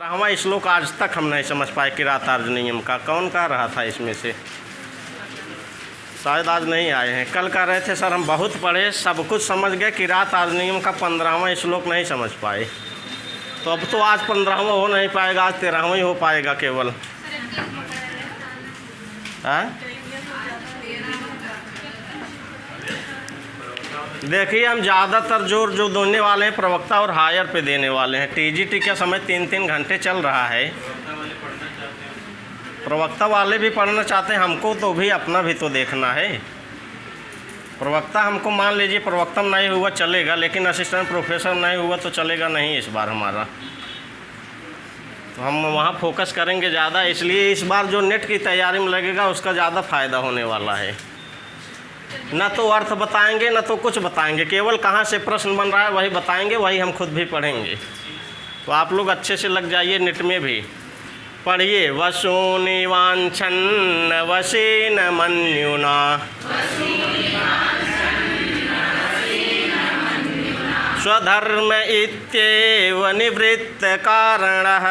हमारा श्लोक आज तक हम नहीं समझ पाए किरातार्जुनीयम का। कौन कह रहा था इसमें से? शायद आज नहीं आए हैं, कल कह रहे थे सर हम बहुत पढ़े सब कुछ समझ गए, किरातार्जुनीयम का 15वां श्लोक नहीं समझ पाए। तो अब तो आज 15वां हो नहीं पाएगा, आज 13वां ही हो पाएगा केवल। देखिए हम ज़्यादातर जोर जो देने वाले हैं प्रवक्ता और हायर पे देने वाले हैं। टीजीटी का समय 3-3 घंटे चल रहा है। प्रवक्ता वाले भी पढ़ना चाहते हैं, हमको तो भी अपना भी तो देखना है। प्रवक्ता हमको मान लीजिए प्रवक्ता नहीं हुआ चलेगा, लेकिन असिस्टेंट प्रोफेसर नहीं हुआ तो चलेगा नहीं इस बार हमारा। तो हम वहाँ फोकस करेंगे ज़्यादा, इसलिए इस बार जो नेट की तैयारी में लगेगा उसका ज़्यादा फ़ायदा होने वाला है। न तो अर्थ बताएंगे न तो कुछ बताएंगे, केवल कहाँ से प्रश्न बन रहा है वही बताएंगे, वही हम खुद भी पढ़ेंगे। तो आप लोग अच्छे से लग जाइए नेट में भी पढ़िए। वसूनि वाञ्छन् वसेन मन्युना स्वधर्म इत्येव निवृत्त कारणः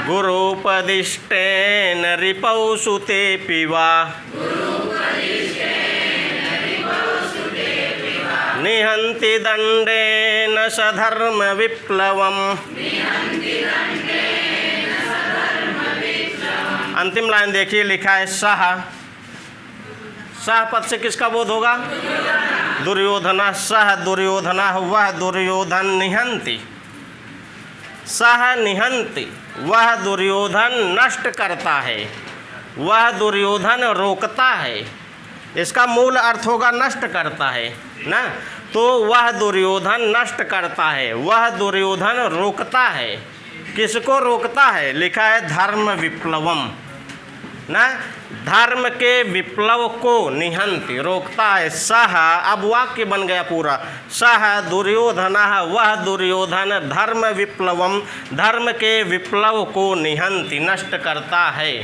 गुरूपदिष्टेन रिपौ सुतेऽपि वा निहन्ति दण्डेन सधर्म विप्लवम्। अंतिम लाइन देखिए, लिखा है सह। सह पद से किसका बोध होगा? दुर्योधन। सह दुर्योधन, वह दुर्योधन निहन्ति। सह निहन्ति, वह दुर्योधन नष्ट करता है, वह दुर्योधन रोकता है। इसका मूल अर्थ होगा नष्ट करता है ना। तो वह दुर्योधन नष्ट करता है, वह दुर्योधन रोकता है। किसको रोकता है? लिखा है धर्म विप्लवम ना, धर्म के विप्लव को निहंति रोकता है। सह, अब वाक्य बन गया पूरा। सह दुर्योधन, वह दुर्योधन धर्म विप्लवम, धर्म के विप्लव को निहंति नष्ट करता है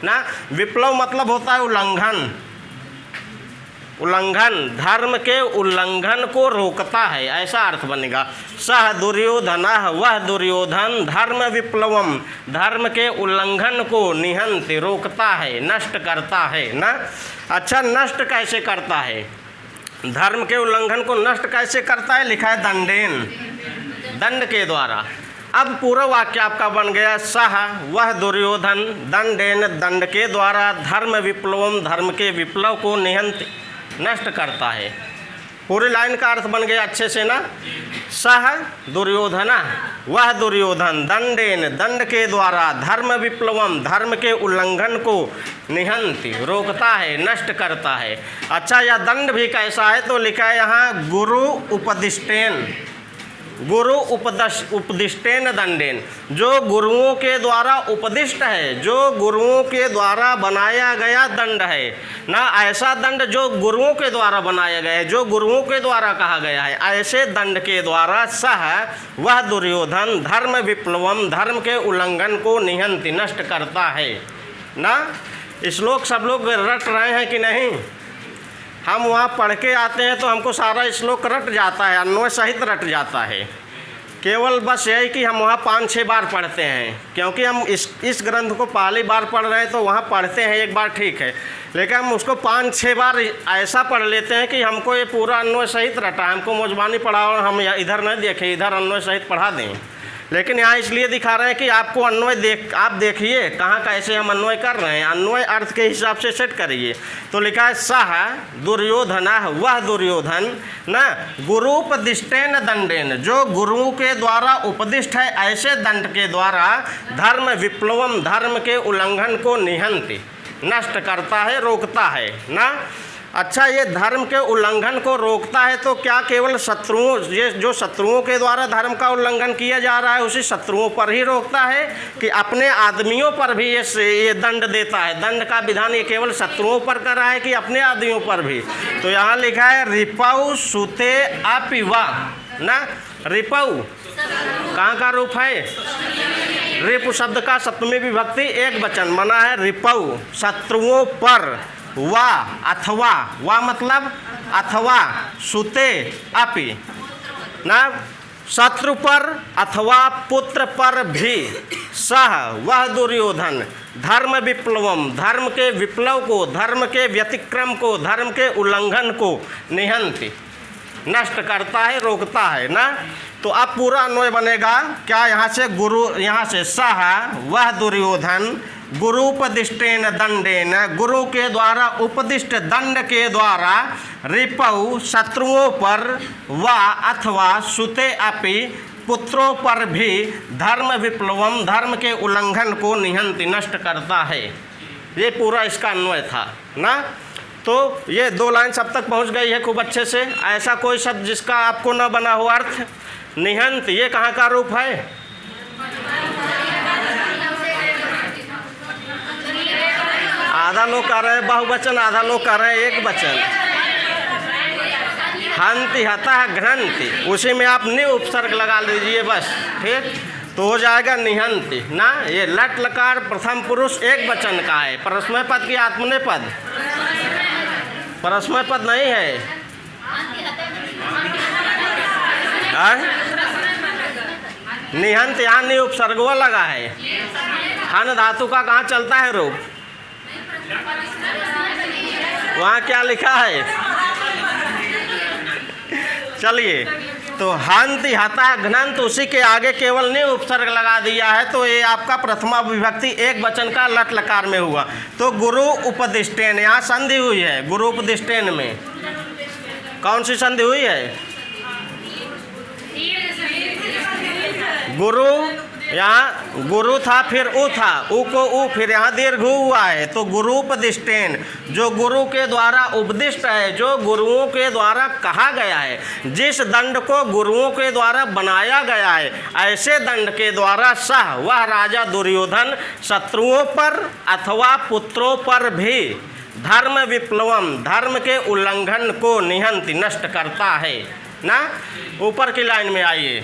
ना। विप्लव मतलब होता है उल्लंघन। उल्लंघन, धर्म के उल्लंघन को रोकता है, ऐसा अर्थ बनेगा। सह दुर्योधन, वह दुर्योधन धर्म विप्लवम, धर्म के उल्लंघन को निहंति रोकता है, नष्ट करता है ना। अच्छा, नष्ट कैसे करता है? धर्म के उल्लंघन को नष्ट कैसे करता है? लिखा है दंडेन, दंड के द्वारा। अब पूरा वाक्य आपका बन गया। सह, वह दुर्योधन दंडेन, दंड के द्वारा, धर्म विप्लवम, धर्म के विप्लव को निहंति नष्ट करता है। पूरी लाइन का अर्थ बन गया अच्छे से ना। सह दुर्योधन, वह दुर्योधन दंडेन, दंड के द्वारा, धर्म विप्लवम, धर्म के उल्लंघन को निहंति रोकता है, नष्ट करता है। अच्छा, यह दंड भी कैसा है? तो लिखा है यहाँ गुरु उपदिष्टेन, गुरु उपदिष्टेन दंडेन, जो गुरुओं के द्वारा उपदिष्ट है, जो गुरुओं के द्वारा बनाया गया दंड है ना। ऐसा दंड जो गुरुओं के द्वारा बनाया गया है, जो गुरुओं के द्वारा कहा गया है, ऐसे दंड के द्वारा सह, वह दुर्योधन धर्म विप्लवम, धर्म के उल्लंघन को निहंति नष्ट करता है ना। श्लोक सब लोग रट रहे हैं कि नहीं? हम वहाँ पढ़ के आते हैं तो हमको सारा श्लोक रट जाता है, अन्वय सहित रट जाता है। केवल बस यही कि हम वहाँ 5-6 बार पढ़ते हैं, क्योंकि हम इस ग्रंथ को पहली बार पढ़ रहे हैं तो वहाँ पढ़ते हैं एक बार, ठीक है, लेकिन हम उसको 5-6 बार ऐसा पढ़ लेते हैं कि हमको ये पूरा अन्वय सहित रटा। हमको मौजबानी पढ़ा और हम इधर नहीं देखें, इधर अन्वय सहित पढ़ा दें। लेकिन यहाँ इसलिए दिखा रहे हैं कि आपको अन्वय आप देखिए कहाँ कैसे हम अन्वय कर रहे हैं, अन्वय अर्थ के हिसाब से सेट करिए। तो लिखा है सह दुर्योधन, वह दुर्योधन ना गुरुपदिष्टेन दंडेन, जो गुरु के द्वारा उपदिष्ट है ऐसे दंड के द्वारा, धर्म विप्लवम, धर्म के उल्लंघन को निहंति नष्ट करता है, रोकता है ना। अच्छा, ये धर्म के उल्लंघन को रोकता है तो क्या केवल शत्रुओं, ये जो शत्रुओं के द्वारा धर्म का उल्लंघन किया जा रहा है उसी शत्रुओं पर ही रोकता है कि अपने आदमियों पर भी ये दंड देता है? दंड का विधान ये केवल शत्रुओं पर कर रहा है कि अपने आदमियों पर भी? तो यहाँ लिखा है रिपौ सुते अपि वा ना। रिपौ कहाँ का रूप है? रिपु शब्द का सप्तमी विभक्ति एक वचन बना है रिपौ, शत्रुओं पर। वा अथवा, वा मतलब अथवा, सुते अपि ना शत्रु पर अथवा पुत्र पर भी सह वह दुर्योधन धर्म विप्लवम धर्म के विप्लव को, धर्म के व्यतिक्रम को, धर्म के उल्लंघन को निहंति नष्ट करता है, रोकता है ना। तो अब पूरा अन्वय बनेगा क्या, यहाँ से गुरु, यहाँ से सह वह दुर्योधन गुरुपदिष्टेन दंडेन गुरु के द्वारा उपदिष्ट दंड के द्वारा रिपौ शत्रुओं पर व अथवा सुते अपि पुत्रों पर भी धर्म विप्लवम धर्म के उल्लंघन को निहंति नष्ट करता है। ये पूरा इसका अन्वय था ना। तो ये 2 लाइन सब तक पहुंच गई है खूब अच्छे से। ऐसा कोई शब्द जिसका आपको न बना हो अर्थ। निहंत ये कहाँ का रूप है, आधा लोग कह रहे हैं बहुवचन, आधा लोग कह रहे हैं एक वचन। हंति हतः घ्नन्ति, उसी में आप नि उपसर्ग लगा लीजिए बस, ठीक, तो हो जाएगा निहंति ना। ये लट लकार प्रथम पुरुष एक वचन का है, परस्मै पद की आत्मनेय पद, परस्मै पद नहीं है। निहंत यहाँ नि उपसर्गवा लगा है। हन धातु का कहाँ चलता है रूप, वहाँ क्या लिखा है, चलिए। तो हंति हता घ्नन्त उसी के आगे केवल नि उपसर्ग लगा दिया है, तो ये आपका प्रथमा विभक्ति एक वचन का लट लकार में हुआ। तो गुरु उपदिष्टेन यहाँ संधि हुई है, गुरु उपदिष्टेन में कौन सी संधि हुई है, गुरु, यहाँ गुरु था फिर उ था, उ को उ फिर यहाँ दीर्घ हुआ है। तो गुरुपदिष्टेन जो गुरु के द्वारा उपदिष्ट है, जो गुरुओं के द्वारा कहा गया है, जिस दंड को गुरुओं के द्वारा बनाया गया है, ऐसे दंड के द्वारा सह वह राजा दुर्योधन शत्रुओं पर अथवा पुत्रों पर भी धर्म विप्लवम धर्म के उल्लंघन को निहंति नष्ट करता है ना। ऊपर की लाइन में आइए,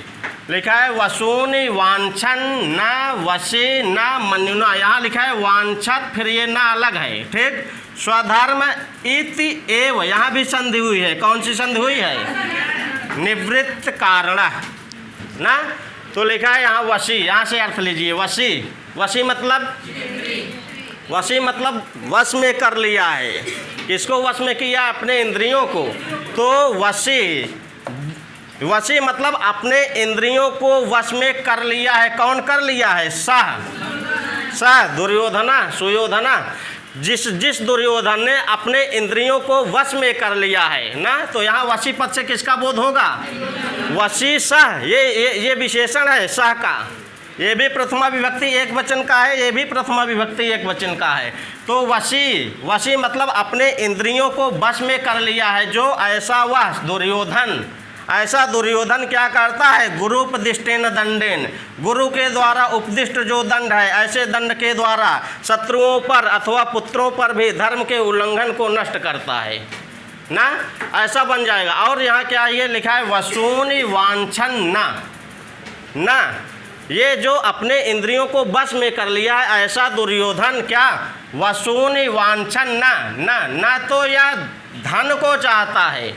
लिखा है वसूनि वांछन न वशी न मन्युना, यहाँ लिखा है वांछत फिर ये ना अलग है, ठीक। स्वधर्म इति एव यहाँ भी संधि हुई है, कौन सी संधि हुई है, निवृत्त कारण ना। तो लिखा है यहाँ वशी, यहाँ से अर्थ लीजिए वशी, वशी मतलब, वशी मतलब वश में कर लिया है, किसको वश में किया, अपने इंद्रियों को। तो वशी, वशी मतलब अपने इंद्रियों को वश में कर लिया है, कौन कर लिया है, सह, सह दुर्योधना सुयोधना, जिस दुर्योधन ने अपने इंद्रियों को वश में कर लिया है ना। तो यहाँ वशी पद से किसका बोध होगा, वशी सह, ये विशेषण है सह का, ये भी प्रथमा विभक्ति एक वचन का है, ये भी प्रथमा विभक्ति एक वचन का है। तो वशी, वशी मतलब अपने इंद्रियों को वश में कर लिया है, जो ऐसा वह दुर्योधन, ऐसा दुर्योधन क्या करता है, गुरु उपदिष्टेन दंडेन गुरु के द्वारा उपदिष्ट जो दंड है, ऐसे दंड के द्वारा शत्रुओं पर अथवा पुत्रों पर भी धर्म के उल्लंघन को नष्ट करता है ना। ऐसा बन जाएगा। और यहाँ क्या ये लिखा है, वसूनि वांछन ना, ये जो अपने इंद्रियों को बस में कर लिया है, ऐसा दुर्योधन क्या, वसूनि वांछन ना तो यह धन को चाहता है।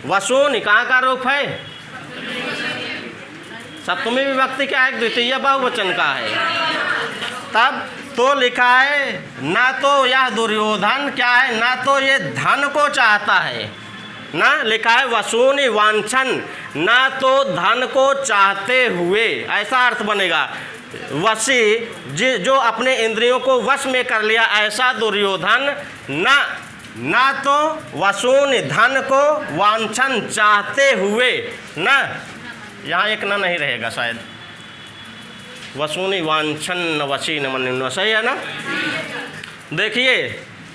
वसूनि कहाँ का रूप है, सप्तमी विभक्ति क्या है, द्वितीय बहुवचन का है। तब तो लिखा है ना, तो यह दुर्योधन क्या है, ना तो ये धन को चाहता है ना, लिखा है वसूनि वांछन, ना तो धन को चाहते हुए, ऐसा अर्थ बनेगा। वशी जो अपने इंद्रियों को वश में कर लिया, ऐसा दुर्योधन ना तो वसूनि धन को वांछन चाहते हुए ना, यहाँ एक ना नहीं रहेगा शायद, वसूनि वांछन न वशी न मन्युन, सही है ना। देखिए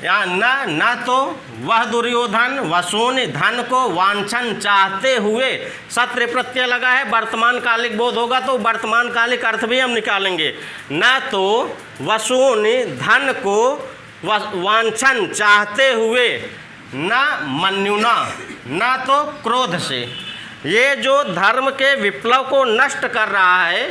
यहाँ ना तो वह दुर्योधन वसूनि धन को वांछन चाहते हुए, सत्र प्रत्यय लगा है, वर्तमान कालिक बोध होगा तो वर्तमान कालिक अर्थ भी हम निकालेंगे। ना तो वसूनि धन को वांछन चाहते हुए, ना मन्युना, ना तो क्रोध से। ये जो धर्म के विप्लव को नष्ट कर रहा है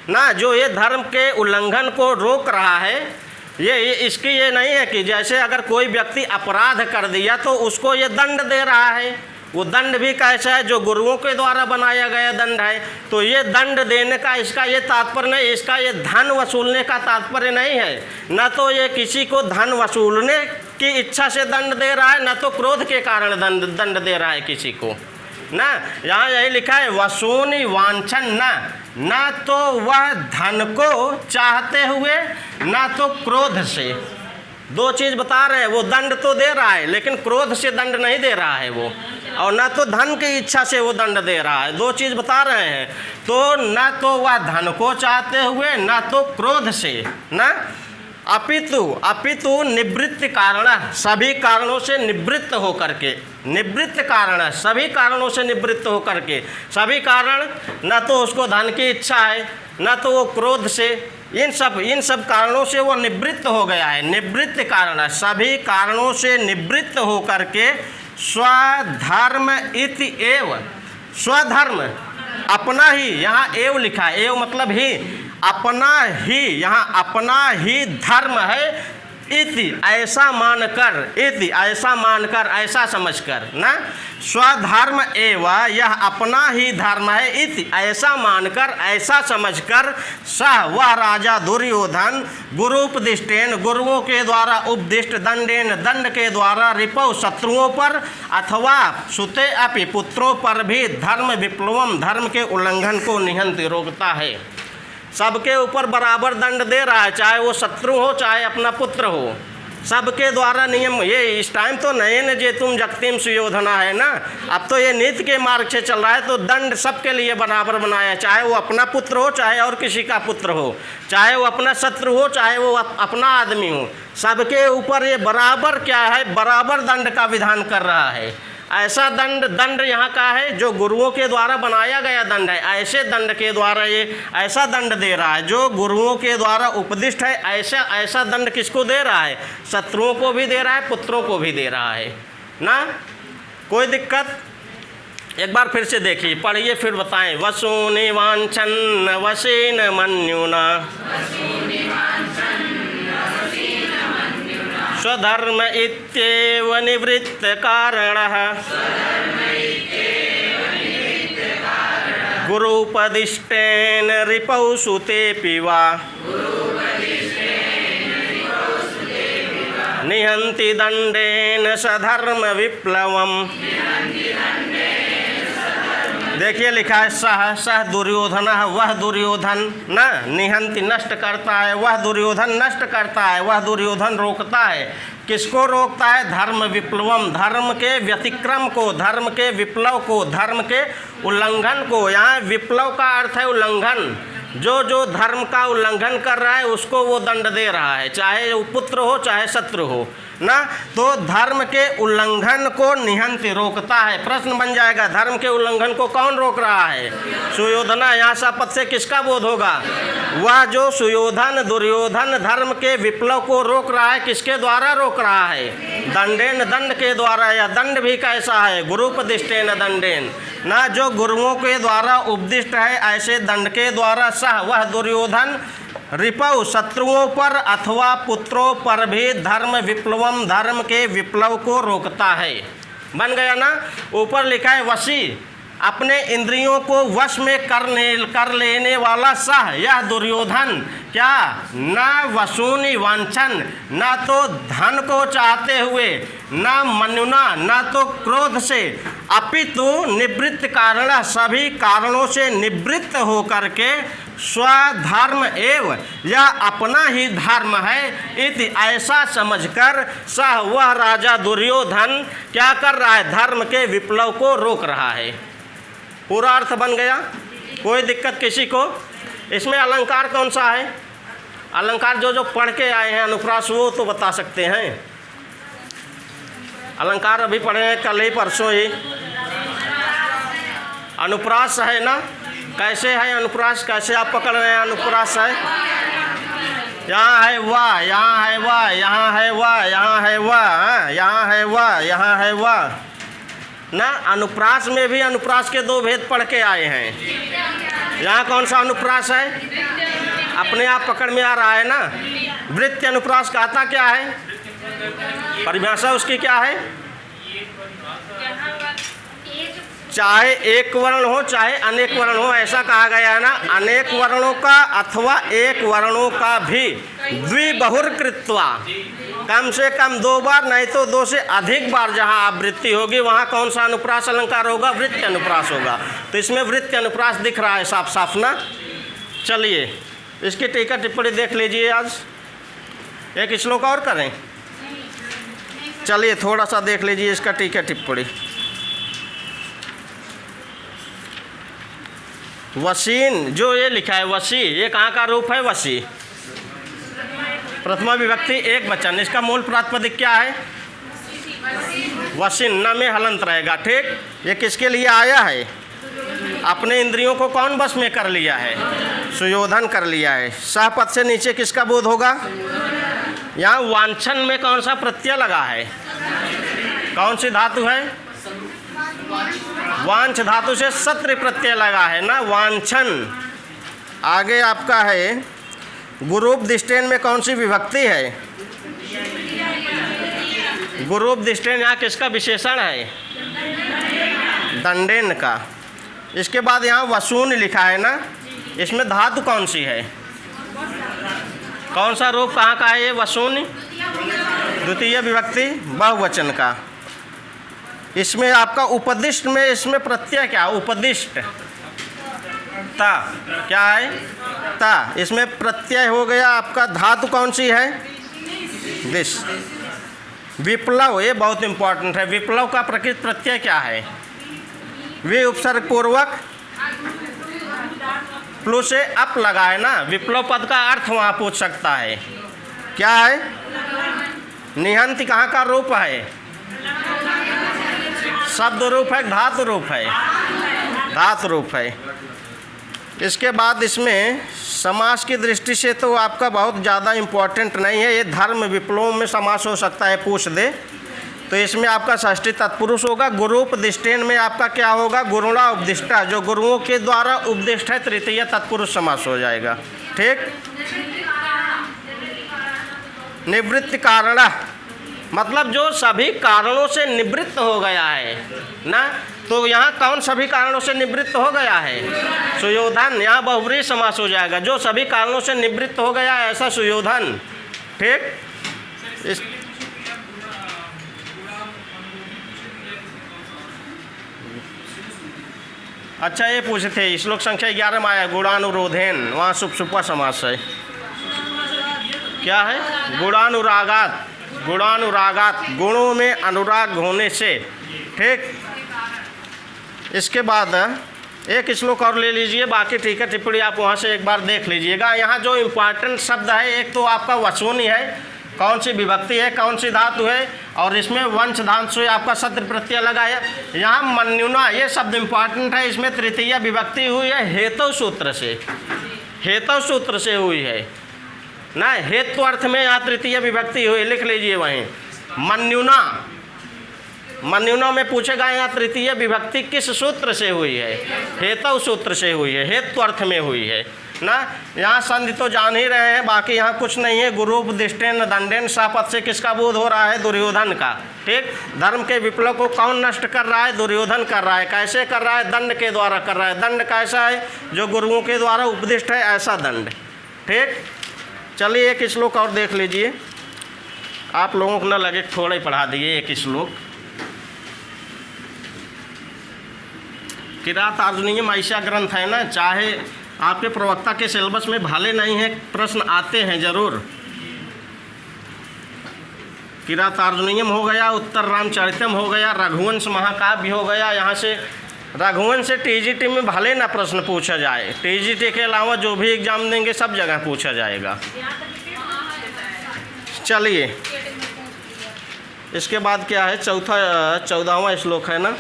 ना, जो ये धर्म के उल्लंघन को रोक रहा है, ये इसकी ये नहीं है कि जैसे अगर कोई व्यक्ति अपराध कर दिया तो उसको ये दंड दे रहा है, वो दंड भी कैसा है, जो गुरुओं के द्वारा बनाया गया दंड है। तो ये दंड देने का इसका ये तात्पर्य नहीं, इसका ये धन वसूलने का तात्पर्य नहीं है। न तो ये किसी को धन वसूलने की इच्छा से दंड दे रहा है, न तो क्रोध के कारण दंड दे रहा है किसी को ना। यहाँ यही लिखा है वसूनी वांछन न तो वह धन को चाहते हुए, न तो क्रोध से। दो चीज़ बता रहे हैं, वो दंड तो दे रहा है लेकिन क्रोध से दंड नहीं दे रहा है वो, और न तो धन की इच्छा से वो दंड दे रहा है। दो चीज़ बता रहे हैं, तो न तो वह धन को चाहते हुए, न तो क्रोध से ना, अपितु निवृत्त कारण, सभी कारणों से निवृत्त होकर के, निवृत्त कारण सभी कारणों से निवृत्त होकर के। सभी कारण, न तो उसको धन की इच्छा है, न तो वो क्रोध से, इन सब कारणों से वो निवृत्त हो गया है। निवृत्त कारण, सभी कारणों से निवृत्त होकर के स्वधर्म इति एव, स्वधर्म अपना ही, यहाँ एव लिखा है, एव मतलब ही, अपना ही, यहाँ अपना ही धर्म है। इति ऐसा मानकर, इति ऐसा मानकर, ऐसा समझकर ना, स्वधर्म एवं यह अपना ही धर्म है। इति ऐसा मानकर, ऐसा समझकर, सह वह राजा दुर्योधन गुरुपदिष्टेन, गुरुओं के द्वारा उपदिष्ट, दंडेन दंड के द्वारा, रिपौ शत्रुओं पर, अथवा सुते अपि पुत्रों पर भी धर्म विप्लवम, धर्म के उल्लंघन को निहंति रोकता है। सबके ऊपर बराबर दंड दे रहा है, चाहे वो शत्रु हो चाहे अपना पुत्र हो, सबके द्वारा नियम। ये इस टाइम तो नहीं न जे तुम जगतिम सुयोधना है ना, अब तो ये नीति के मार्ग से चल रहा है। तो दंड सबके लिए बराबर बनाया, चाहे वो अपना पुत्र हो चाहे और किसी का पुत्र हो, चाहे वो अपना शत्रु हो चाहे वो अपना आदमी हो, सबके ऊपर ये बराबर क्या है, बराबर दंड का विधान कर रहा है। ऐसा दंड यहाँ का है जो गुरुओं के द्वारा बनाया गया दंड है। ऐसे दंड के द्वारा ये ऐसा दंड दे रहा है जो गुरुओं के द्वारा उपदिष्ट है। ऐसा दंड किसको दे रहा है, शत्रुओं को भी दे रहा है, पुत्रों को भी दे रहा है ना। कोई दिक्कत? एक बार फिर से देखिए, पढ़िए फिर बताएं। वसूनि वांछन वशीन मन्युना, स्वधर्म इत्येव निवृत्त कारणः, गुरुपदिष्टेन रिपौ सुतेऽपि वा, निहन्ति दंडेन सधर्म विप्लवम्। देखिए लिखा है सह दुर्योधन, वह दुर्योधन ना, निहंति नष्ट करता है, वह दुर्योधन नष्ट करता है, वह दुर्योधन रोकता है। किसको रोकता है? धर्म विप्लवम, धर्म के व्यतिक्रम को, धर्म के विप्लव को, धर्म के उल्लंघन को। यहाँ विप्लव का अर्थ है उल्लंघन। जो धर्म का उल्लंघन कर रहा है उसको वो दंड दे रहा है, चाहे वो पुत्र हो चाहे शत्रु हो ना। तो धर्म के उल्लंघन को निहंति रोकता है। प्रश्न बन जाएगा, धर्म के उल्लंघन को कौन रोक रहा है? सुयोधना। यहाँ शपथ से किसका बोध होगा? वह जो सुयोधन दुर्योधन धर्म के विप्लव को रोक रहा है, किसके द्वारा रोक रहा है? दंडेन, दंड के द्वारा। या दंड भी कैसा है? गुरुपदिष्टेन दंडेन ना, जो गुरुओं के द्वारा उपदिष्ट है ऐसे दंड के द्वारा। सह वह दुर्योधन रिपौ शत्रुओं पर अथवा पुत्रों पर भी धर्म विप्लवम, धर्म के विप्लव को रोकता है। बन गया ना। ऊपर लिखा है वशी, अपने इंद्रियों को वश में कर लेने वाला। सह यह दुर्योधन क्या? न वसूनि वांछन, न तो धन को चाहते हुए, न मनुना, न तो क्रोध से, अपितु निवृत्त कारण, सभी कारणों से निवृत्त होकर के स्वधर्म एव यह अपना ही धर्म है। इति ऐसा समझकर सह वह राजा दुर्योधन क्या कर रहा है? धर्म के विप्लव को रोक रहा है। पूरा अर्थ बन गया। कोई दिक्कत किसी को? इसमें अलंकार कौन सा है? अलंकार जो पढ़ के आए हैं अनुप्रास वो तो बता सकते हैं। अलंकार अभी पढ़े हैं कल ही परसों ही। अनुप्रास है ना? कैसे है अनुप्रास? कैसे आप पकड़ रहे हैं? अनुप्रास है, यहाँ है वाह, यहाँ है वाह, यहाँ है वाह, यहाँ है वाह, यहाँ है वाह, यहाँ है वाह ना। अनुप्रास में भी अनुप्रास के दो भेद पढ़ के आए हैं। यहाँ कौन सा अनुप्रास है? अपने आप पकड़ में आ रहा है ना। वृत्ति अनुप्रास कहता क्या है? परिभाषा उसकी क्या है? चाहे एक वर्ण हो चाहे अनेक वर्ण हो, ऐसा कहा गया है ना, अनेक वर्णों का अथवा एक वर्णों का भी द्विबहुर कृत्वा, कम से कम 2 बार नहीं तो 2 से अधिक बार जहाँ आवृत्ति होगी वहाँ कौन सा अनुप्रास अलंकार होगा? वृत्ति अनुप्रास होगा। तो इसमें वृत्ति अनुप्रास दिख रहा है साफ साफ ना। चलिए इसकी टीका टिप्पणी देख लीजिए। आज एक श्लोक और करें, चलिए थोड़ा सा देख लीजिए इसका टीका टिप्पणी। वसीन, जो ये लिखा है वसी, ये कहाँ का रूप है? वसी, प्रथमा विभक्ति एक वचन, इसका मूल प्रातिपदिक क्या है? वसीन, न में हलंत रहेगा। ठीक, ये किसके लिए आया है? अपने इंद्रियों को कौन बस में कर लिया है? सुयोधन कर लिया है। सह पद से नीचे किसका बोध होगा? यहाँ वांछन में कौन सा प्रत्यय लगा है? कौन सी धातु है? वांछ धातु से सत्र प्रत्यय लगा है ना, वांछन। आगे आपका है गुरूपदिष्टेन में कौन सी विभक्ति है? गुरूपदिष्टेन यहाँ किसका विशेषण है? दंडेन का। इसके बाद यहाँ वसून लिखा है ना, इसमें धातु कौन सी है? कौन सा रूप कहाँ का है ये? वसून, द्वितीय विभक्ति बहुवचन का। इसमें आपका उपदिष्ट में इसमें प्रत्यय क्या? उपदिष्ट ता, क्या है? ता। इसमें प्रत्यय हो गया आपका, धातु कौन सी है? दिश। विप्लव, ये बहुत इंपॉर्टेंट है। विप्लव का प्रकृत प्रत्यय क्या है? वे उपसर्ग पूर्वक प्लू से अप लगा है ना। विप्लव पद का अर्थ वहाँ पूछ सकता है, क्या है? निहंत कहाँ का रूप है? शब्द रूप है, धातु रूप है? धातु रूप है। इसके बाद इसमें समास की दृष्टि से तो आपका बहुत ज़्यादा इम्पोर्टेंट नहीं है, ये धर्म विप्लव में समास हो सकता है, पूछ दे। तो इसमें आपका षष्ठी तत्पुरुष होगा। गुरूपदिष्टेन में आपका क्या होगा? गुरुणा उपदिष्टा, जो गुरुओं के द्वारा उपदिष्ट है, तृतीय तत्पुरुष समास हो जाएगा। ठीक। निवृत्त कारण, मतलब जो सभी कारणों से निवृत्त हो गया है ना। तो यहाँ कौन सभी कारणों से निवृत्त हो गया है? सुयोधन। यहाँ बहुब्रीहि समास हो जाएगा, जो सभी कारणों से निवृत्त हो गया है, ऐसा सुयोधन। ठीक। इस अच्छा, ये पूछे थे श्लोक संख्या 11 में आया गुणानुरोधेन, वहाँ सुपसुपा समास है। क्या है? गुणानुरागात, गुणानुरागात, गुणों में अनुराग होने से। ठीक। इसके बाद एक श्लोक और ले लीजिए, बाकी ठीक है टिप्पणी आप वहाँ से एक बार देख लीजिएगा। यहाँ जो इम्पोर्टेंट शब्द है, एक तो आपका वसूनी है, कौन सी विभक्ति है, कौन सी धातु है, और इसमें वंश धातु से आपका सत्र प्रत्यय लगा है। यहाँ मन्युना, ये शब्द इम्पोर्टेंट है, इसमें तृतीय विभक्ति हुई है हेतु सूत्र से, हेतु सूत्र से हुई है ना। हेतु अर्थ में यहाँ तृतीय विभक्ति हुई, लिख लीजिए वहीं मन्युना। मन्युना में पूछेगा यहाँ तृतीय विभक्ति किस सूत्र से हुई है? हेतु सूत्र से हुई है, हेतु अर्थ में हुई है ना। यहाँ संधि तो जान ही रहे हैं, बाकी यहाँ कुछ नहीं है। गुरूपदिष्टेन दंडेन, शापद से किसका बोध हो रहा है? दुर्योधन का। ठीक। धर्म के विप्लव को कौन नष्ट कर रहा है? दुर्योधन कर रहा है। कैसे कर रहा है? दंड के द्वारा कर रहा है। दंड कैसा है? जो गुरुओं के द्वारा उपदिष्ट है, ऐसा दंड। ठीक। चलिए एक श्लोक और देख लीजिए, आप लोगों को न लगे थोड़ा ही पढ़ा दिए। एक श्लोक किरात अर्जुनीयम ऐसा ग्रंथ है ना, चाहे आपके प्रवक्ता के सिलेबस में भले नहीं है, प्रश्न आते हैं जरूर। किरातार्जुनीयम हो गया, उत्तर रामचरितम हो गया, रघुवंश महाकाव्य हो गया। यहाँ से रघुवंश से टीजीटी में भले ना प्रश्न पूछा जाए, टीजीटी के अलावा जो भी एग्जाम देंगे सब जगह पूछा जाएगा। चलिए इसके बाद क्या है? 14वां श्लोक है ना।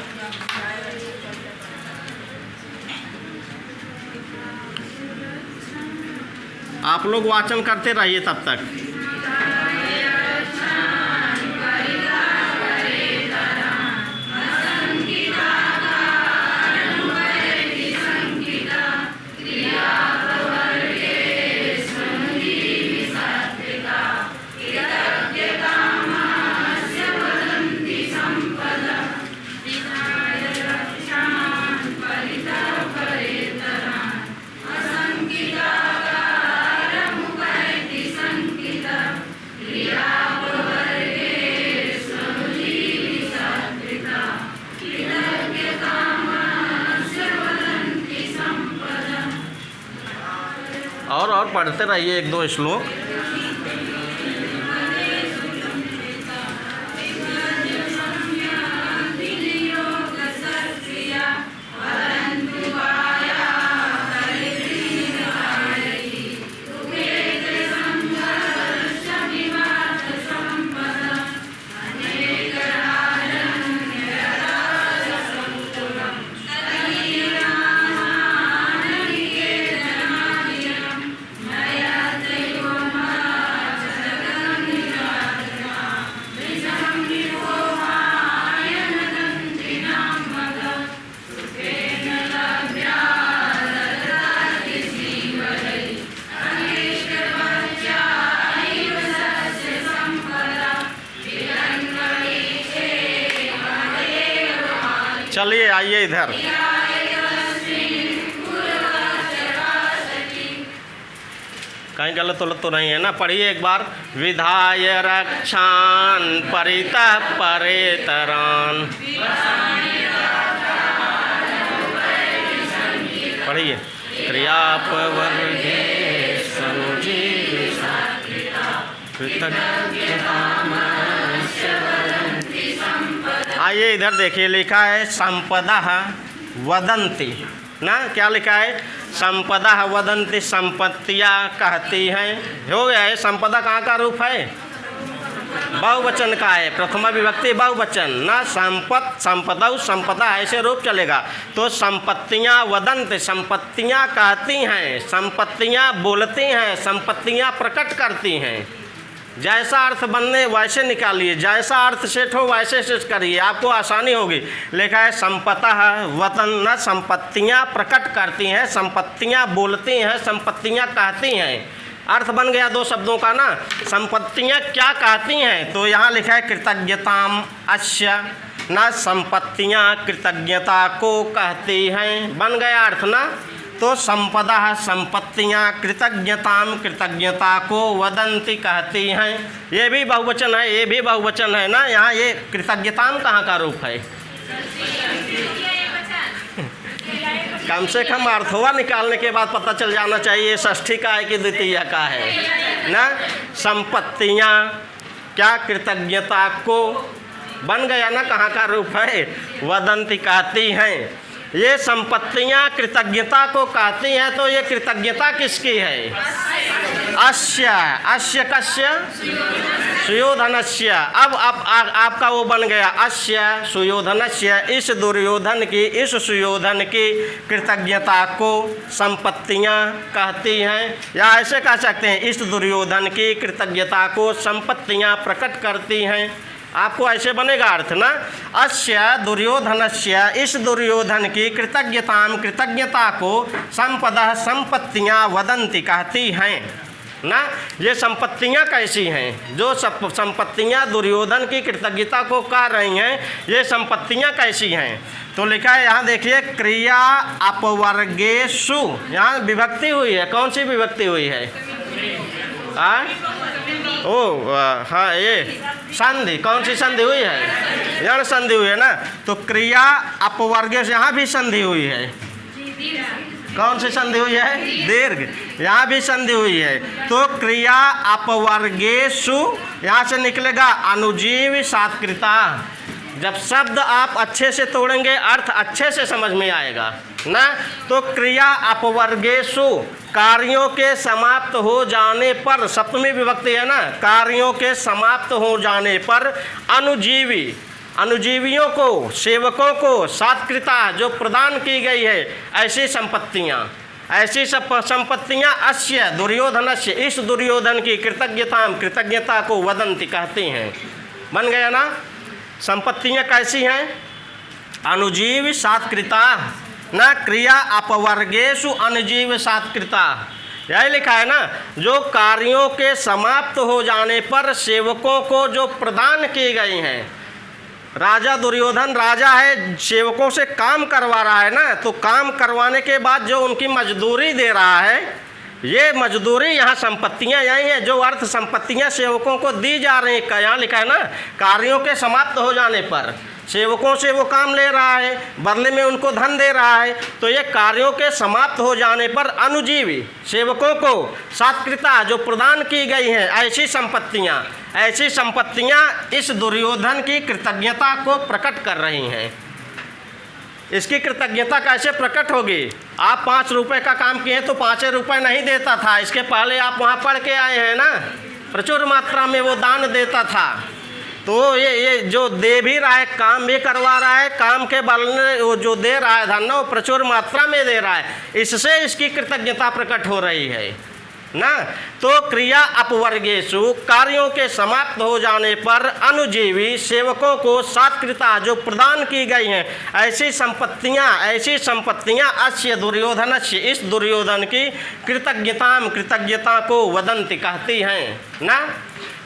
आप लोग वाचन करते रहिए तब तक। और पढ़ते रहिए 1-2 श्लोक। चलिए आइए इधर। कहीं गलत तो नहीं है ना? पढ़िए एक बार। विधाय रक्षान परितः परेतरान। पढ़िए। क्रियापवर्गे सनुजीव आइए इधर देखिए, लिखा है संपदा वदंती ना। क्या लिखा है? संपदा वदंती, संपत्तियाँ कहती हैं। हो गया है। संपदा कहाँ का रूप है? बहुवचन का है, प्रथमा विभक्ति बहुवचन ना। संपदा संपदा ऐसे रूप चलेगा। तो संपत्तियाँ वदंती, संपत्तियाँ कहती हैं, संपत्तियाँ बोलती हैं, संपत्तियाँ प्रकट करती हैं। जैसा अर्थ बनने वैसे निकालिए, जैसा अर्थ सेट हो वैसे सेट करिए, आपको आसानी होगी। लिखा है संपतः वतन न, संपत्तियाँ प्रकट करती हैं, संपत्तियाँ बोलती हैं, संपत्तियाँ कहती हैं। अर्थ बन गया 2 शब्दों का ना। संपत्तियाँ क्या कहती हैं? तो यहाँ लिखा है कृतज्ञताम अस्य न, संपत्तियाँ कृतज्ञता को कहती हैं। बन गया अर्थ ना। तो संपदा संपत्तियाँ कृतज्ञताम कृतज्ञता को वदंती कहती हैं। ये भी बहुवचन है, ये भी बहुवचन है ना। यहाँ ये कृतज्ञताम कहाँ का रूप है? कम से कम अर्थवा निकालने के बाद पता चल जाना चाहिए षष्ठी का है कि द्वितीय का है ना। संपत्तियाँ क्या कृतज्ञता को, बन गया ना कहाँ का रूप है? वदंती कहती हैं। ये संपत्तियाँ कृतज्ञता को कहती हैं। तो ये कृतज्ञता किसकी है? अस्य। अस्य कस्य? सुयोधनस्य। अब आपका वो बन गया अस्य सुयोधनस्य। इस दुर्योधन की, इस सुयोधन की कृतज्ञता को संपत्तियाँ कहती हैं। या ऐसे कह सकते हैं इस दुर्योधन की कृतज्ञता को संपत्तियाँ प्रकट करती हैं। आपको ऐसे बनेगा अर्थ ना। अस्य दुर्योधनस्य, इस दुर्योधन की कृतज्ञता को संपदा संपत्तियाँ वदंती कहती हैं ना। ये संपत्तियाँ कैसी हैं? जो संपत्तियाँ दुर्योधन की कृतज्ञता को कह रही हैं, ये संपत्तियाँ कैसी हैं? तो लिखा है यहाँ देखिए, क्रिया अपवर्गेषु। यहाँ विभक्ति हुई है। कौन सी विभक्ति हुई है? हाँ, ये संधि। कौन सी संधि हुई है? यण संधि हुई है ना। तो क्रिया अपवर्गेषु, यहाँ भी संधि हुई है। कौन सी संधि हुई है? दीर्घ। यहाँ भी संधि हुई है। तो क्रिया अपवर्गेषु, यहाँ से निकलेगा अनुजीव सात्कृता। जब शब्द आप अच्छे से तोड़ेंगे अर्थ अच्छे से समझ में आएगा ना। तो क्रिया अपवर्गेषु, कार्यों के समाप्त हो जाने पर, सप्तमी विभक्ति है ना। कार्यों के समाप्त हो जाने पर अनुजीवी, अनुजीवियों को, सेवकों को सात्कृता जो प्रदान की गई है, ऐसी संपत्तियाँ, ऐसी सब संपत्तियाँ अस्य दुर्योधनस्य, इस दुर्योधन की कृतज्ञता को वदंती कहती हैं। बन गया ना। संपत्तियाँ कैसी हैं? अनुजीव सात्कृता न, क्रिया अपवर्गेषु अनुजीव सात्कृता। यही लिखा है ना। जो कार्यों के समाप्त हो जाने पर सेवकों को जो प्रदान की गई हैं। राजा दुर्योधन राजा है, सेवकों से काम करवा रहा है ना। तो काम करवाने के बाद जो उनकी मजदूरी दे रहा है, ये मजदूरी, यहाँ संपत्तियाँ यही हैं। जो अर्थ संपत्तियाँ सेवकों को दी जा रही हैं, यहाँ लिखा है ना, कार्यों के समाप्त हो जाने पर सेवकों से वो काम ले रहा है, बदले में उनको धन दे रहा है। तो ये कार्यों के समाप्त हो जाने पर अनुजीवी सेवकों को सत्कृता जो प्रदान की गई हैं ऐसी संपत्तियाँ इस दुर्योधन की कृतज्ञता को प्रकट कर रही हैं। इसकी कृतज्ञता कैसे प्रकट होगी? आप 5 रुपये का काम किए तो 5 रुपये नहीं देता था, इसके पहले आप वहाँ पढ़ के आए हैं ना, प्रचुर मात्रा में वो दान देता था। तो ये जो दे भी रहा है, काम भी करवा रहा है, काम के बल में वो जो दे रहा है धन ना, वो प्रचुर मात्रा में दे रहा है, इससे इसकी कृतज्ञता प्रकट हो रही है ना। तो क्रिया अपवर्गेषु कार्यों के समाप्त हो जाने पर अनुजीवी सेवकों को सत्कृता जो प्रदान की गई हैं ऐसी संपत्तियां अस्य दुर्योधनस्य इस दुर्योधन की कृतज्ञता को वदन्ति कहती हैं ना।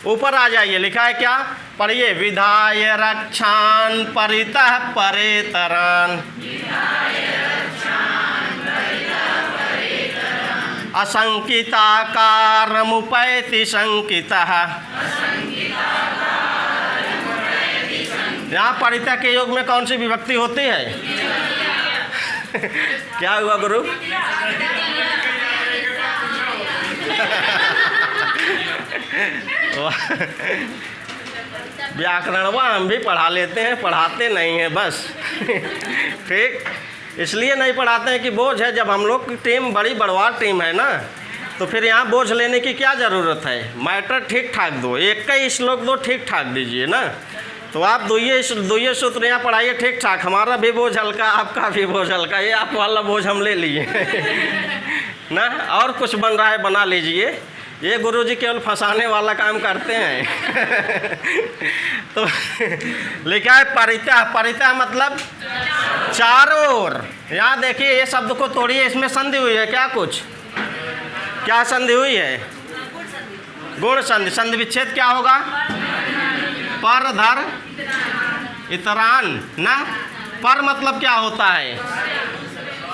ऊपर आ जाइए, लिखा है क्या, पढ़िए। विधाय रक्षान परितः परेतरान असंकिताकारमुपैति संकितः। यहाँ परितः के योग में कौन सी विभक्ति होती है? क्या हुआ गुरु? व्याकरण वो हम भी पढ़ा लेते हैं, पढ़ाते नहीं हैं बस। ठीक, इसलिए नहीं पढ़ाते हैं कि बोझ है। जब हम लोग की टीम बड़ी बड़वार टीम है ना, तो फिर यहाँ बोझ लेने की क्या ज़रूरत है? मैटर ठीक ठाक दो, एक का ही श्लोक दो ठीक ठाक दीजिए ना। तो आप दुइये सूत्र यहाँ पढ़ाइए ठीक ठाक, हमारा भी बोझ हल्का, आपका भी बोझ हल्का, ये आप वाला बोझ हम ले लिए ना। और कुछ बन रहा है बना लीजिए, ये गुरुजी केवल फंसाने वाला काम करते हैं। तो लिखा है परितः मतलब चारों ओर। यहाँ देखिए ये शब्द को तोड़िए, इसमें संधि हुई है क्या? कुछ क्या संधि हुई है? गुण संधि। संधि विच्छेद क्या होगा? पर धर इतरान ना। पर मतलब क्या होता है?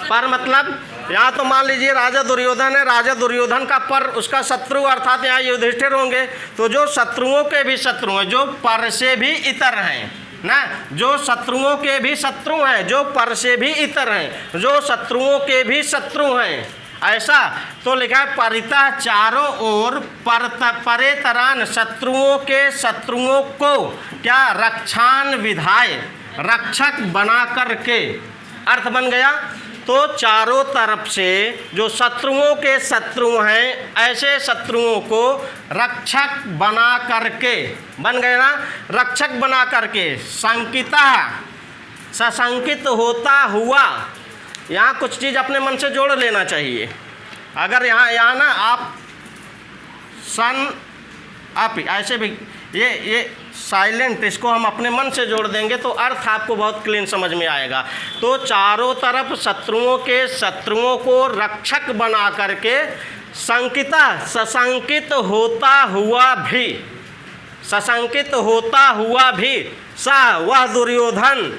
पर मतलब यहाँ तो मान लीजिए राजा दुर्योधन है, राजा दुर्योधन का पर उसका शत्रु अर्थात यहाँ युधिष्ठिर होंगे। तो जो शत्रुओं के भी शत्रु हैं, जो पर से भी इतर हैं ना, जो शत्रुओं के भी शत्रु हैं, जो पर से भी इतर हैं, जो शत्रुओं के भी शत्रु हैं, ऐसा। तो लिखा है परितः चारों ओर परेतरान शत्रुओं के शत्रुओं को क्या रक्षान विधाय रक्षक बना करके, अर्थ बन गया। तो चारों तरफ से जो शत्रुओं के शत्रु हैं ऐसे शत्रुओं को रक्षक बना करके, बन गए ना, रक्षक बना करके। संकिता सशंकित होता हुआ, यहाँ कुछ चीज़ अपने मन से जोड़ लेना चाहिए। अगर यहाँ ना आप सन आप ऐसे भी ये साइलेंट, इसको हम अपने मन से जोड़ देंगे तो अर्थ आपको बहुत क्लीन समझ में आएगा। तो चारों तरफ शत्रुओं के शत्रुओं को रक्षक बना करके संकिता सशंकित होता हुआ भी सा वह दुर्योधन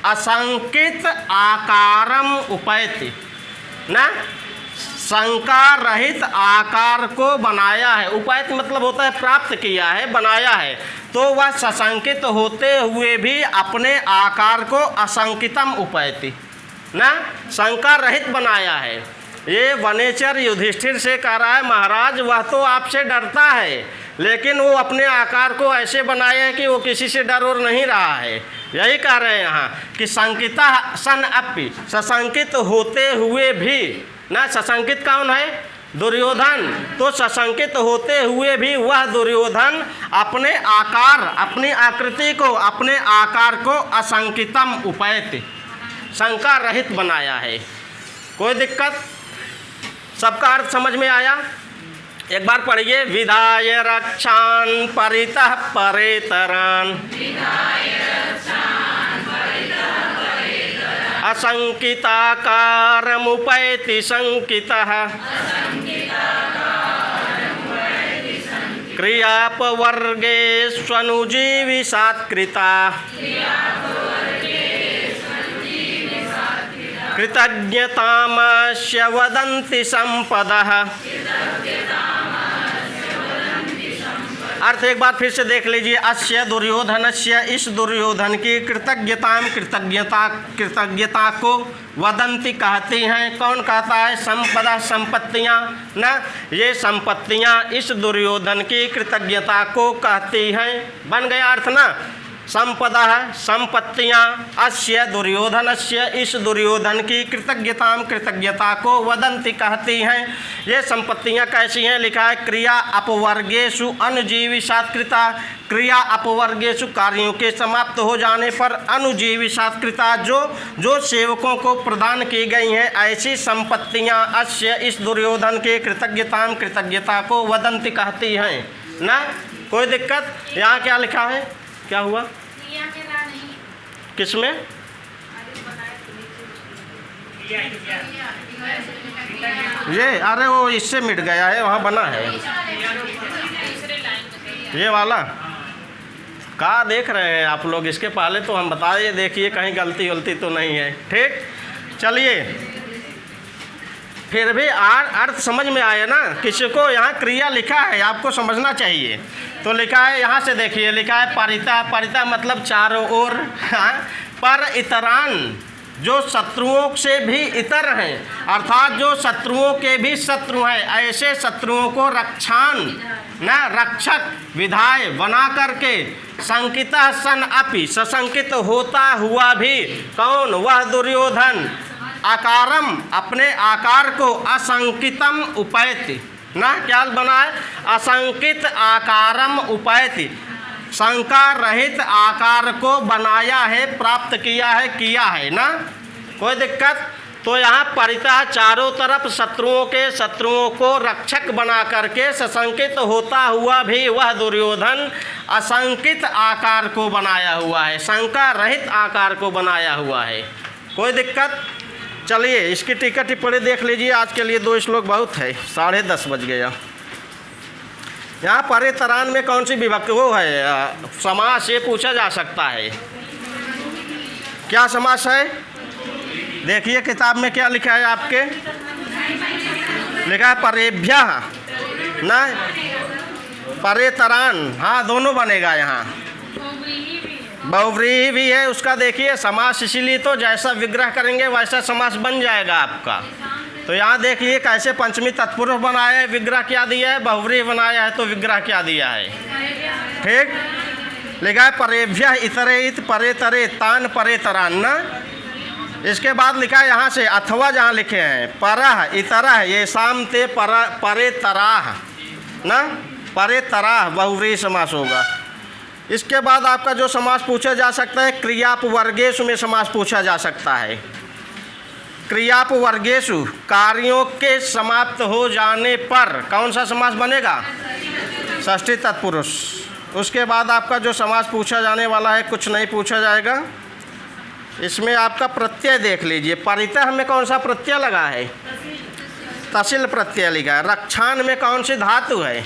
असंकित आकारम उपैति ना, शंका रहित आकार को बनाया है। उपैति मतलब होता है प्राप्त किया है, बनाया है। तो वह सशंकित होते हुए भी अपने आकार को असंकितम उपैति ना, शंका रहित बनाया है। ये वनेचर युधिष्ठिर से कह रहा है, महाराज वह तो आपसे डरता है, लेकिन वो अपने आकार को ऐसे बनाया है कि वो किसी से डर और नहीं रहा है। यही कह रहे हैं यहाँ कि संकिता सन अपि, सशंकित होते हुए भी ना। सशंकित कौन है? दुर्योधन। तो सशंकित होते हुए भी वह दुर्योधन अपने आकार, अपनी आकृति को, अपने आकार को असंकितम उपैति, शंका रहित बनाया है। कोई दिक्कत? सबका अर्थ समझ में आया? एक बार पढ़िए। विधाय रक्षान परितः परेतरान असंकिताकारमुपैति संकितः क्रियापवर्गेष्वनुजीवि सत्कृता कृतज्ञतामस्य वदन्ति संपदः अर्थ एक बार फिर से देख लीजिए। अस्य दुर्योधनस्य, इस दुर्योधन की कृतज्ञता को वदंती कहती हैं। कौन कहता है? संपदा, संपत्तियाँ ना, ये संपत्तियाँ इस दुर्योधन की कृतज्ञता को कहती हैं। बन गया अर्थ ना। संपदा संपत्तियाँ, अस्य दुर्योधनस्य, इस दुर्योधन की कृतज्ञता को वदंती कहती हैं। ये संपत्तियाँ कैसी हैं? लिखा है क्रिया अपवर्गेषु अनुजीवी सात्कृता। क्रिया अपवर्गेषु, कार्यों के समाप्त हो जाने पर अनुजीवी सात्कृता, जो सेवकों को प्रदान की गई हैं, ऐसी संपत्तियाँ अस्य, इस दुर्योधन के कृतज्ञता को वदंती कहती हैं ना। कोई दिक्कत? यहाँ क्या लिखा है? क्या हुआ? किसमें? ये अरे वो इससे मिट गया है, वहाँ बना है ये वाला। कहाँ देख रहे हैं आप लोग? इसके पहले तो हम बताइए, देखिए कहीं गलती तो नहीं है। ठीक, चलिए फिर भी अर्थ समझ में आया ना। किसी को यहाँ क्रिया लिखा है, आपको समझना चाहिए। तो लिखा है, यहाँ से देखिए, लिखा है परिता। परिता मतलब चारों ओर। हाँ, पर इतरान, जो शत्रुओं से भी इतर हैं, अर्थात जो शत्रुओं के भी शत्रु हैं, ऐसे शत्रुओं को रक्षान न, रक्षक विधाय बना करके, संकिता सन अपि, सशंकित होता हुआ भी, कौन? वह दुर्योधन, आकारम, अपने आकार को असंकितम उपैति ना, क्या बना है? असंकित आकारम उपैति, शंका रहित आकार को बनाया है, प्राप्त किया है ना। कोई दिक्कत? तो यहाँ परिता, चारों तरफ शत्रुओं को रक्षक बना करके, सशंकित होता हुआ भी वह दुर्योधन असंकित आकार को बनाया हुआ है, शंका रहित आकार को बनाया हुआ है। कोई दिक्कत? चलिए इसकी टीका टिप्पणी देख लीजिए। आज के लिए 2 श्लोक बहुत है, 10:30 बज गया। यहाँ परितरान में कौन सी विभक्ति? वो है समास, ये पूछा जा सकता है। क्या समास है? देखिए किताब में क्या लिखा है आपके। लिखा है परेभ्यः ना, परितरान। हाँ, दोनों बनेगा यहाँ। बहुव्रीहि भी है उसका। देखिए समास, इसीलिए तो जैसा विग्रह करेंगे वैसा समास बन जाएगा आपका। तो यहाँ देखिए कैसे पंचमी तत्पुरुष बनाया है, विग्रह क्या दिया है, बहुव्रीहि बनाया है तो विग्रह क्या दिया है। ठीक, लिखा है परेभ्यः इतरेत परेतरे तान परेतरान ना। इसके बाद लिखा है यहाँ से अथवा, जहाँ लिखे हैं परह इतरह, ये शाम ते परेतराह ना, परेतराह बहुव्रीहि समास होगा। इसके बाद आपका जो समास पूछा जा सकता है, क्रियापवर्गेषु में समास पूछा जा सकता है। क्रियापवर्गेषु, कार्यों के समाप्त हो जाने पर कौन सा समास बनेगा? षष्ठी तत्पुरुष। उसके बाद आपका जो समास पूछा जाने वाला है, कुछ नहीं पूछा जाएगा। इसमें आपका प्रत्यय देख लीजिए। परितः में कौन सा प्रत्यय लगा है? तसिल प्रत्यय लिखा है। रक्षान में कौन सी धातु है?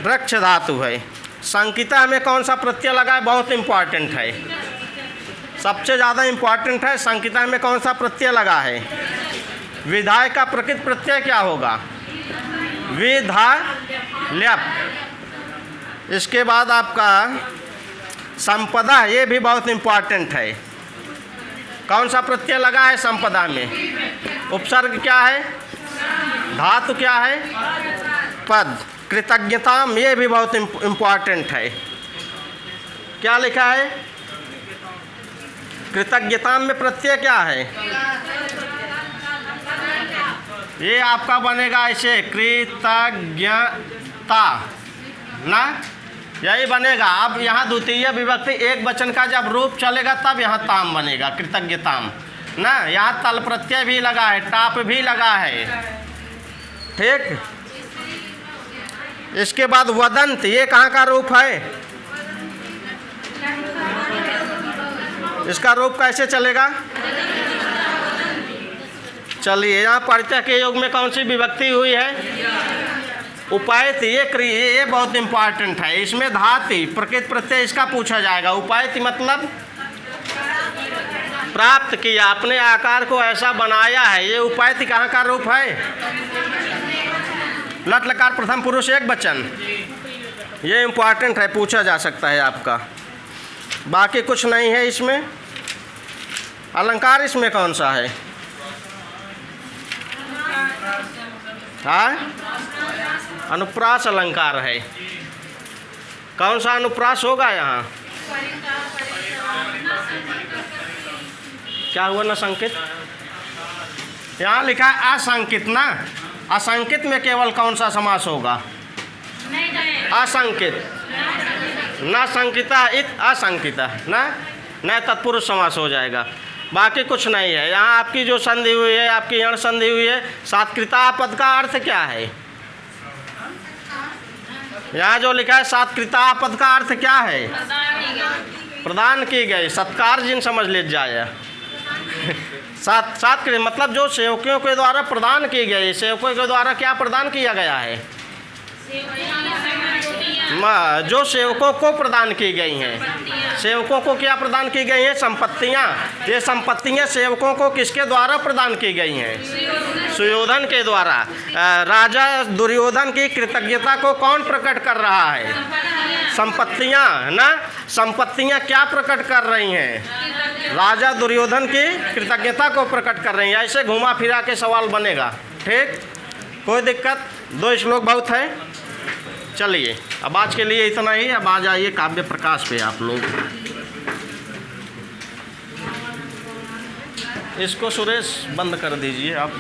वृक्ष धातु है। संकिता में कौन सा प्रत्यय लगा है? बहुत इम्पॉर्टेंट है, सबसे ज़्यादा इम्पॉर्टेंट है। संकिता में कौन सा प्रत्यय लगा है? विधाय का प्रकृत प्रत्यय क्या होगा? विधाल्यप। इसके बाद आपका संपदा, ये भी बहुत इम्पॉर्टेंट है। कौन सा प्रत्यय लगा है संपदा में? उपसर्ग क्या है? धातु क्या है? पद। कृतज्ञताम, ये भी बहुत इम्पॉर्टेंट है। क्या लिखा है? कृतज्ञताम में प्रत्यय क्या है? ये आपका बनेगा ऐसे, कृतज्ञता ना, यही बनेगा। अब यहाँ द्वितीय विभक्ति एक वचन का जब रूप चलेगा तब यहाँ ताम बनेगा, कृतज्ञताम ना। यहाँ तल प्रत्यय भी लगा है, टाप भी लगा है। ठीक, इसके बाद वदंत, ये कहाँ का रूप है? इसका रूप कैसे चलेगा? चलिए, यहाँ परिचय के योग में कौन सी विभक्ति हुई है? उपायति। ये बहुत इम्पॉर्टेंट है। इसमें धाति प्रकृत प्रत्यय इसका पूछा जाएगा। उपायति मतलब प्राप्त किया, अपने आकार को ऐसा बनाया है। ये उपायति कहाँ का रूप है? लट लकार प्रथम पुरुष एक वचन ये इम्पॉर्टेंट है, पूछा जा सकता है आपका। बाकी कुछ नहीं है इसमें। अलंकार इसमें कौन सा है? हाँ, अनुप्रास अलंकार है। कौन सा अनुप्रास होगा यहाँ? क्या हुआ ना संकित? यहाँ लिखा है असंकित ना। असंकित में केवल कौन सा समास होगा? असंकित। न संकिता इत असंकिता ना, न तत्पुरुष समास हो जाएगा। बाकी कुछ नहीं है। यहाँ आपकी जो संधि हुई है, आपकी यण संधि हुई है। सात्कृता पद का अर्थ क्या है? यहाँ जो लिखा है सात्कृता पद का अर्थ क्या है? प्रदान की गई। सत्कार जिन समझ ले जाए। सात्कृत मतलब जो सेवकों के द्वारा प्रदान की गई। सेवकों के द्वारा क्या प्रदान किया गया है? जो सेवकों को प्रदान की गई हैं। सेवकों को क्या प्रदान की गई हैं? संपत्तियाँ। ये संपत्तियाँ सेवकों को किसके द्वारा प्रदान की गई हैं? सुयोधन के द्वारा। राजा दुर्योधन की कृतज्ञता को कौन प्रकट कर रहा है? संपत्तियाँ ना। संपत्तियाँ क्या प्रकट कर रही हैं? राजा दुर्योधन की कृतज्ञता को प्रकट कर रही हैं। ऐसे घुमा फिरा के सवाल बनेगा। ठीक, कोई दिक्कत? 2 श्लोक बहुत है। चलिए अब आज के लिए इतना ही। अब आ जाइए काव्य प्रकाश पे आप लोग। इसको सुरेश बंद कर दीजिए आप।